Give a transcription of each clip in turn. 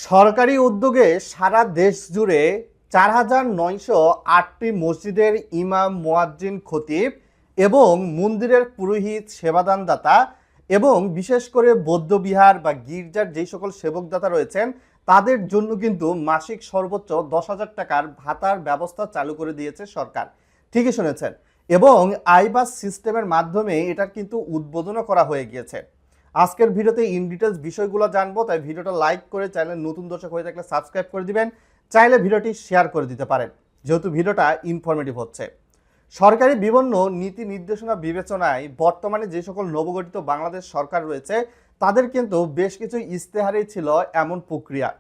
সরকারি উদ্যোগে সারা দেশ জুড়ে ৪,৯০৮টি মসজিদের ইমাম, মুয়াজ্জিন, খতিব এবং মন্দিরের পুরোহিত, সেবাদানদাতা এবং বিশেষ করে বৌদ্ধবিহার বা গির্জার যেই সকল সেবকদাতা রয়েছেন তাদের জন্য কিন্তু মাসিক সর্বোচ্চ ১০,০০০ টাকার ভাতার ব্যবস্থা চালু করে দিয়েছে সরকার। ঠিকই শুনেছেন। এবং আইবাস সিস্টেমের মাধ্যমে এটার কিন্তু উদ্বোধনও করা হয়ে গিয়েছে। আজকের ভিডিওতে ইন ডিটেলস বিষয়গুলো জানবো, তাই ভিডিওটা লাইক করে চ্যানেল নতুন দর্শক হয়ে থাকলে সাবস্ক্রাইব করে দিবেন। চাইলে ভিডিওটি শেয়ার করে দিতে পারেন, যেহেতু ভিডিওটা ইনফরমেটিভ হচ্ছে। সরকারি বিভিন্ন নীতি নির্দেশনা বিবেচনায় বর্তমানে যে সকল নবগঠিত বাংলাদেশ সরকার রয়েছে তাদের কিন্তু বেশ কিছু ইস্তেহারেই ছিল এমন প্রক্রিয়া।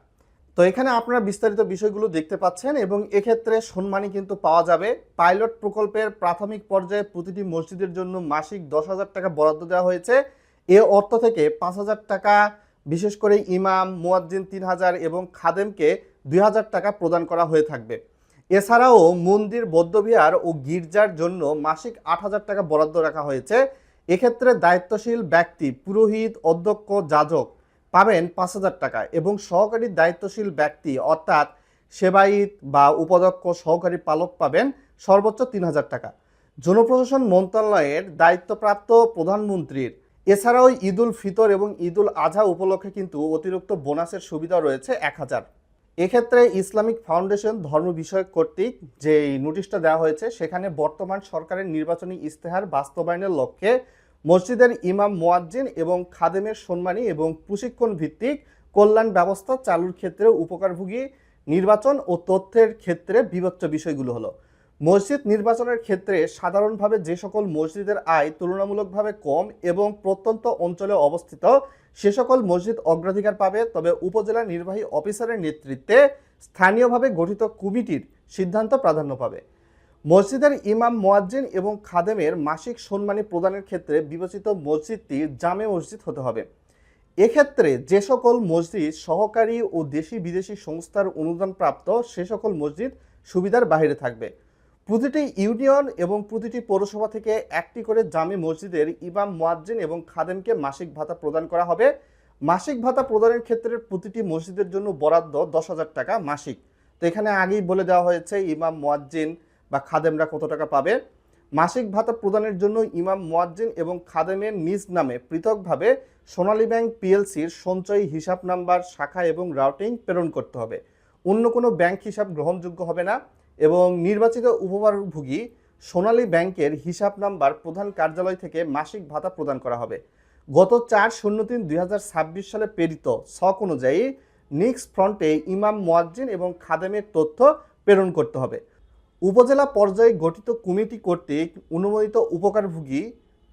তো এখানে আপনারা বিস্তারিত বিষয়গুলো দেখতে পাচ্ছেন এবং এক্ষেত্রে সম্মানী কিন্তু পাওয়া যাবে। পাইলট প্রকল্পের প্রাথমিক পর্যায়ে প্রতিটি মসজিদের জন্য মাসিক ১০,০০০ টাকা বরাদ্দ দেওয়া হয়েছে। এ অর্থ থেকে ৫,০০০ টাকা বিশেষ করে ইমাম, মুয়াজ্জিন ৩,০০০ এবং খাদেমকে ২,০০০ টাকা প্রদান করা হয়ে থাকবে। এছাড়াও মন্দির, বৌদ্ধবিহার ও গির্জার জন্য মাসিক ৮,০০০ টাকা বরাদ্দ রাখা হয়েছে। এক্ষেত্রে দায়িত্বশীল ব্যক্তি, পুরোহিত, অধ্যক্ষ, যাজক পাবেন ৫,০০০ টাকা এবং সহকারী দায়িত্বশীল ব্যক্তি অর্থাৎ সেবায়িত বা উপাধ্যক্ষ, সহকারী পালক পাবেন সর্বোচ্চ ৩,০০০ টাকা। জনপ্রশাসন মন্ত্রণালয়ের দায়িত্বপ্রাপ্ত প্রধানমন্ত্রীর এছাড়াও ঈদুল ফিতর এবং ঈদুল আজহা উপলক্ষে কিন্তু অতিরিক্ত বোনাসের সুবিধা রয়েছে ১,০০০। এক্ষেত্রে ইসলামিক ফাউন্ডেশন ধর্ম বিষয়ক কর্তৃক যে নোটিশটা দেওয়া হয়েছে সেখানে বর্তমান সরকারের নির্বাচনী ইস্তেহার বাস্তবায়নের লক্ষ্যে মসজিদের ইমাম, মুয়াজ্জিন এবং খাদেমের সম্মানী এবং প্রশিক্ষণ ভিত্তিক কল্যাণ ব্যবস্থা চালুর ক্ষেত্রে উপকারভোগী নির্বাচন ও তথ্যের ক্ষেত্রে বিবেচ্য বিষয়গুলো হলো, মসজিদ নির্বাচনের ক্ষেত্রে সাধারণভাবে যে সকল মসজিদের আয় তুলনামূলকভাবে কম এবং প্রত্যন্ত অঞ্চলে অবস্থিত সে সকল মসজিদ অগ্রাধিকার পাবে। তবে উপজেলা নির্বাহী অফিসারের নেতৃত্বে স্থানীয়ভাবে গঠিত কমিটির সিদ্ধান্ত প্রাধান্য পাবে। মসজিদের ইমাম, মুয়াজ্জিন এবং খাদেমের মাসিক সম্মানী প্রদানের ক্ষেত্রে বিবেচিত মসজিদটি জামে মসজিদ হতে হবে। এক্ষেত্রে যে সকল মসজিদ সহকারী ও দেশি বিদেশি সংস্থার অনুদানপ্রাপ্ত সে সকল মসজিদ সুবিধার বাইরে থাকবে। প্রতিটি ইউনিয়ন এবং প্রতিটি পৌরসভা থেকে একটি করে জামে মসজিদের ইমাম, মুয়াজ্জিন এবং খাদেমকে মাসিক ভাতা প্রদান করা হবে। মাসিক ভাতা প্রদানের ক্ষেত্রে প্রতিটি মসজিদের জন্য বরাদ্দ ১০,০০০ টাকা মাসিক। তো এখানে আগেই বলে দেওয়া হয়েছে ইমাম, মুয়াজ্জিন বা খাদেমরা কত টাকা পাবে। মাসিক ভাতা প্রদানের জন্য ইমাম, মুয়াজ্জিন এবং খাদেমের নিজ নামে পৃথকভাবে সোনালী ব্যাংক পিএলসির সঞ্চয়ী হিসাব নাম্বার, শাখা এবং রাউটিং প্রেরণ করতে হবে। অন্য কোনো ব্যাংক হিসাব গ্রহণযোগ্য হবে না এবং নির্বাচিত উপকারভোগী সোনালী ব্যাংকের হিসাব নাম্বার প্রধান কার্যালয় থেকে মাসিক ভাতা প্রদান করা হবে। গত ৪/০৩/২০২৬ সালে প্রেরিত ছক অনুযায়ী নিক্স ফ্রন্টে ইমাম, মুয়াজ্জিন এবং খাদেমের তথ্য প্রেরণ করতে হবে। উপজেলা পর্যায়ে গঠিত কমিটি কর্তৃক অনুমোদিত উপকারভোগী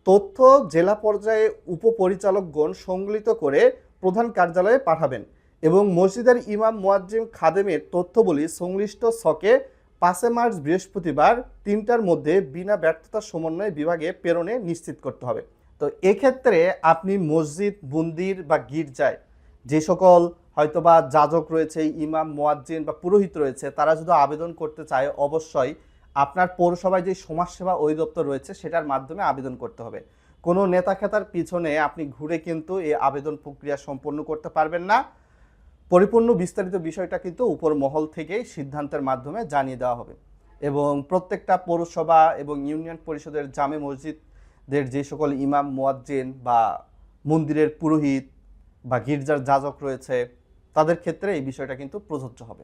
তথ্য জেলা পর্যায়ে উপপরিচালকগণ সংকলিত করে প্রধান কার্যালয়ে পাঠাবেন এবং মসজিদের ইমাম, মুয়াজ্জিন, খাদেমের তথ্যবলী সংশ্লিষ্ট ছকে ৫ মার্চ বৃহস্পতিবার ৩টার মধ্যে বিনা ব্যর্থতা সমন্বয় বিভাগে প্রেরণে নিশ্চিত করতে হবে। তো এক্ষেত্রে আপনি মসজিদ, মন্দির বা গির্জায় যে সকল হয়তোবা যাজক রয়েছে, ইমাম, মুয়াজ্জিন বা পুরোহিত রয়েছে, তারা যদি আবেদন করতে চায় অবশ্যই আপনার পৌরসভায় যে সমাজসেবা অধিদপ্তর রয়েছে সেটার মাধ্যমে আবেদন করতে হবে। কোনো নেতা খেতার পিছনে আপনি ঘুরে কিন্তু এই আবেদন প্রক্রিয়া সম্পন্ন করতে পারবেন না। পরিপূর্ণ বিস্তারিত বিষয়টা কিন্তু উপর মহল থেকেই সিদ্ধান্তের মাধ্যমে জানিয়ে দেওয়া হবে এবং প্রত্যেকটা পৌরসভা এবং ইউনিয়ন পরিষদের জামে মসজিদের যে সকল ইমাম, মুয়াজ্জিন বা মন্দিরের পুরোহিত বা গির্জার যাজক রয়েছে তাদের ক্ষেত্রে এই বিষয়টা কিন্তু প্রযোজ্য হবে।